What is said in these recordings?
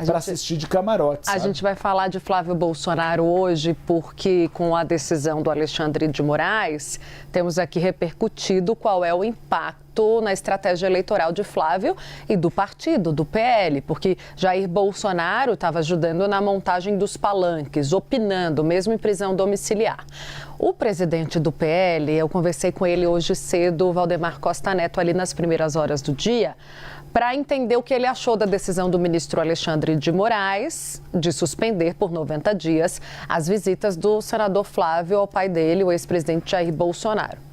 para assistir de camarote, sabe? A gente vai falar de Flávio Bolsonaro hoje porque, com a decisão do Alexandre de Moraes, temos aqui repercutido qual é o impacto na estratégia eleitoral de Flávio e do partido, do PL, porque Jair Bolsonaro estava ajudando na montagem dos palanques, opinando, mesmo em prisão domiciliar. O presidente do PL, eu conversei com ele hoje cedo, Valdemar Costa Neto, ali nas primeiras horas do dia, para entender o que ele achou da decisão do ministro Alexandre de Moraes de suspender por 90 dias as visitas do senador Flávio ao pai dele, o ex-presidente Jair Bolsonaro.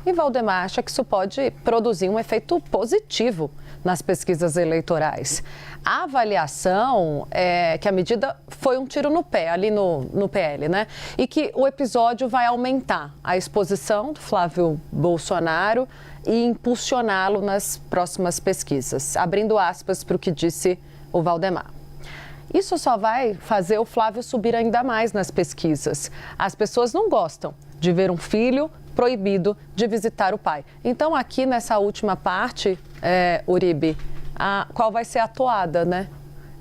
E Valdemar acha que isso pode produzir um efeito positivo nas pesquisas eleitorais. A avaliação é que a medida foi um tiro no pé, ali no PL, né? E que o episódio vai aumentar a exposição do Flávio Bolsonaro e impulsioná-lo nas próximas pesquisas. Abrindo aspas para o que disse o Valdemar. Isso só vai fazer o Flávio subir ainda mais nas pesquisas. As pessoas não gostam de ver um filho proibido de visitar o pai. Então, aqui nessa última parte, Uribe, qual vai ser a toada, né?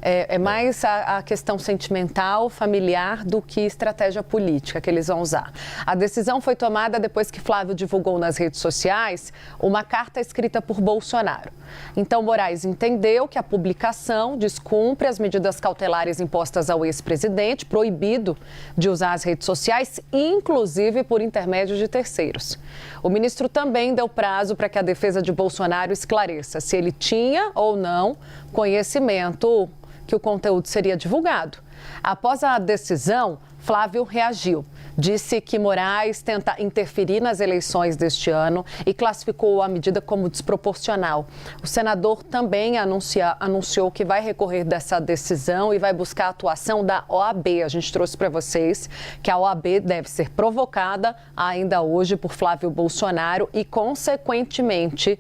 É mais a questão sentimental, familiar, do que estratégia política que eles vão usar. A decisão foi tomada depois que Flávio divulgou nas redes sociais uma carta escrita por Bolsonaro. Então, Moraes entendeu que a publicação descumpre as medidas cautelares impostas ao ex-presidente, proibido de usar as redes sociais, inclusive por intermédio de terceiros. O ministro também deu prazo para que a defesa de Bolsonaro esclareça se ele tinha ou não conhecimento que o conteúdo seria divulgado. Após a decisão, Flávio reagiu. Disse que Moraes tenta interferir nas eleições deste ano e classificou a medida como desproporcional. O senador também anunciou que vai recorrer dessa decisão e vai buscar a atuação da OAB. A gente trouxe para vocês que a OAB deve ser provocada ainda hoje por Flávio Bolsonaro e, consequentemente,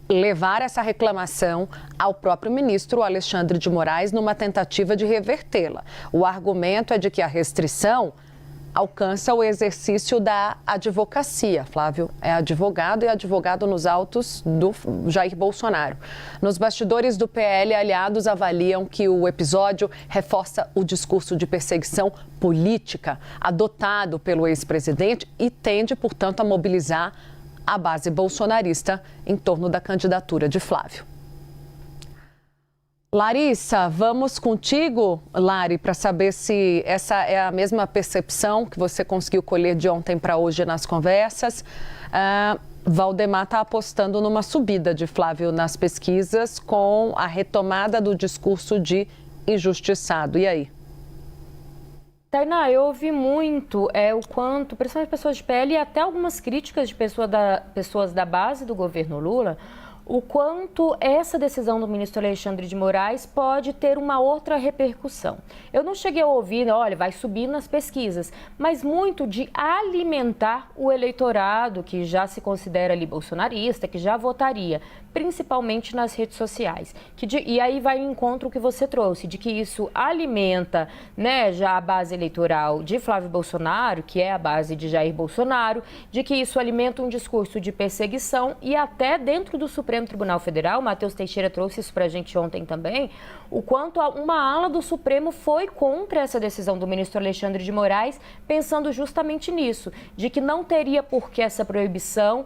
levar essa reclamação ao próprio ministro Alexandre de Moraes numa tentativa de revertê-la. O argumento é de que a restrição alcança o exercício da advocacia. Flávio é advogado e advogado nos autos do Jair Bolsonaro. Nos bastidores do PL, aliados avaliam que o episódio reforça o discurso de perseguição política adotado pelo ex-presidente e tende, portanto, a mobilizar a base bolsonarista em torno da candidatura de Flávio. Larissa, vamos contigo, Lari, para saber se essa é a mesma percepção que você conseguiu colher de ontem para hoje nas conversas. Valdemar está apostando numa subida de Flávio nas pesquisas com a retomada do discurso de injustiçado. E aí? Tainá, eu ouvi muito o quanto, principalmente pessoas de PL e até algumas críticas de pessoas da base do governo Lula, o quanto essa decisão do ministro Alexandre de Moraes pode ter uma outra repercussão. Eu não cheguei a ouvir, olha, vai subir nas pesquisas, mas muito de alimentar o eleitorado que já se considera ali bolsonarista, que já votaria, principalmente nas redes sociais. E aí vai em encontro o que você trouxe, de que isso alimenta, né, já a base eleitoral de Flávio Bolsonaro, que é a base de Jair Bolsonaro, de que isso alimenta um discurso de perseguição e até dentro do Supremo Tribunal Federal, Matheus Teixeira trouxe isso para a gente ontem também, o quanto uma ala do Supremo foi contra essa decisão do ministro Alexandre de Moraes, pensando justamente nisso, de que não teria por que essa proibição,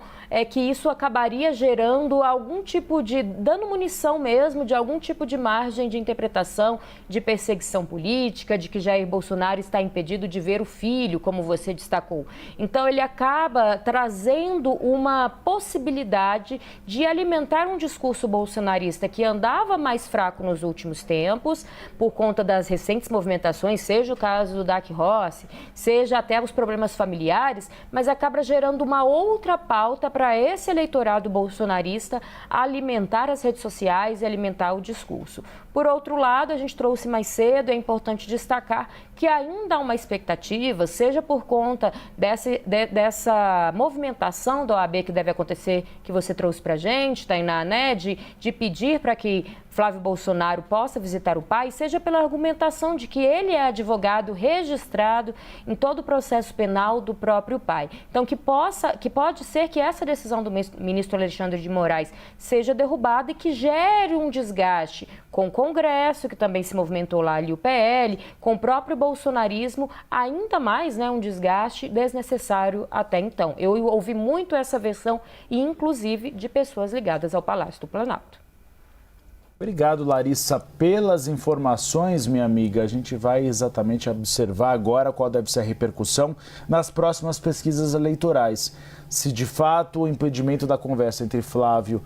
que isso acabaria gerando algum tipo de dando munição mesmo, de algum tipo de margem de interpretação, de perseguição política, de que Jair Bolsonaro está impedido de ver o filho, como você destacou. Então, ele acaba trazendo uma possibilidade de alimentar um discurso bolsonarista que andava mais fraco nos últimos tempos, por conta das recentes movimentações, seja o caso do Dac Rossi, seja até os problemas familiares, mas acaba gerando uma outra pauta para esse eleitorado bolsonarista alimentar as redes sociais e alimentar o discurso. Por outro lado, a gente trouxe mais cedo, é importante destacar que ainda há uma expectativa, seja por conta dessa movimentação da OAB que deve acontecer, que você trouxe para a gente, Tainá, né, de pedir para que Flávio Bolsonaro possa visitar o pai, seja pela argumentação de que ele é advogado registrado em todo o processo penal do próprio pai. Então, que pode ser que essa decisão do ministro Alexandre de Moraes seja derrubada e que gere um desgaste com o Congresso, que também se movimentou lá ali o PL, com o próprio bolsonarismo, ainda mais, né, um desgaste desnecessário até então. Eu ouvi muito essa versão, e inclusive de pessoas ligadas ao Palácio do Planalto. Obrigado, Larissa, pelas informações, minha amiga. A gente vai exatamente observar agora qual deve ser a repercussão nas próximas pesquisas eleitorais. Se de fato o impedimento da conversa entre Flávio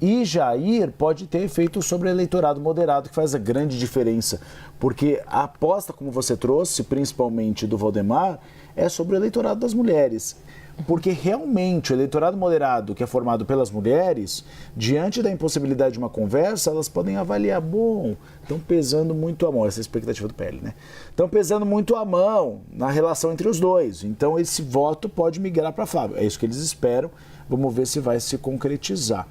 e Jair pode ter efeito sobre o eleitorado moderado, que faz a grande diferença. Porque a aposta, como você trouxe, principalmente do Valdemar, é sobre o eleitorado das mulheres. Porque realmente o eleitorado moderado, que é formado pelas mulheres, diante da impossibilidade de uma conversa, elas podem avaliar, bom, estão pesando muito a mão, essa é a expectativa do PL, né? Estão pesando muito a mão na relação entre os dois. Então esse voto pode migrar para Flávio. É isso que eles esperam. Vamos ver se vai se concretizar.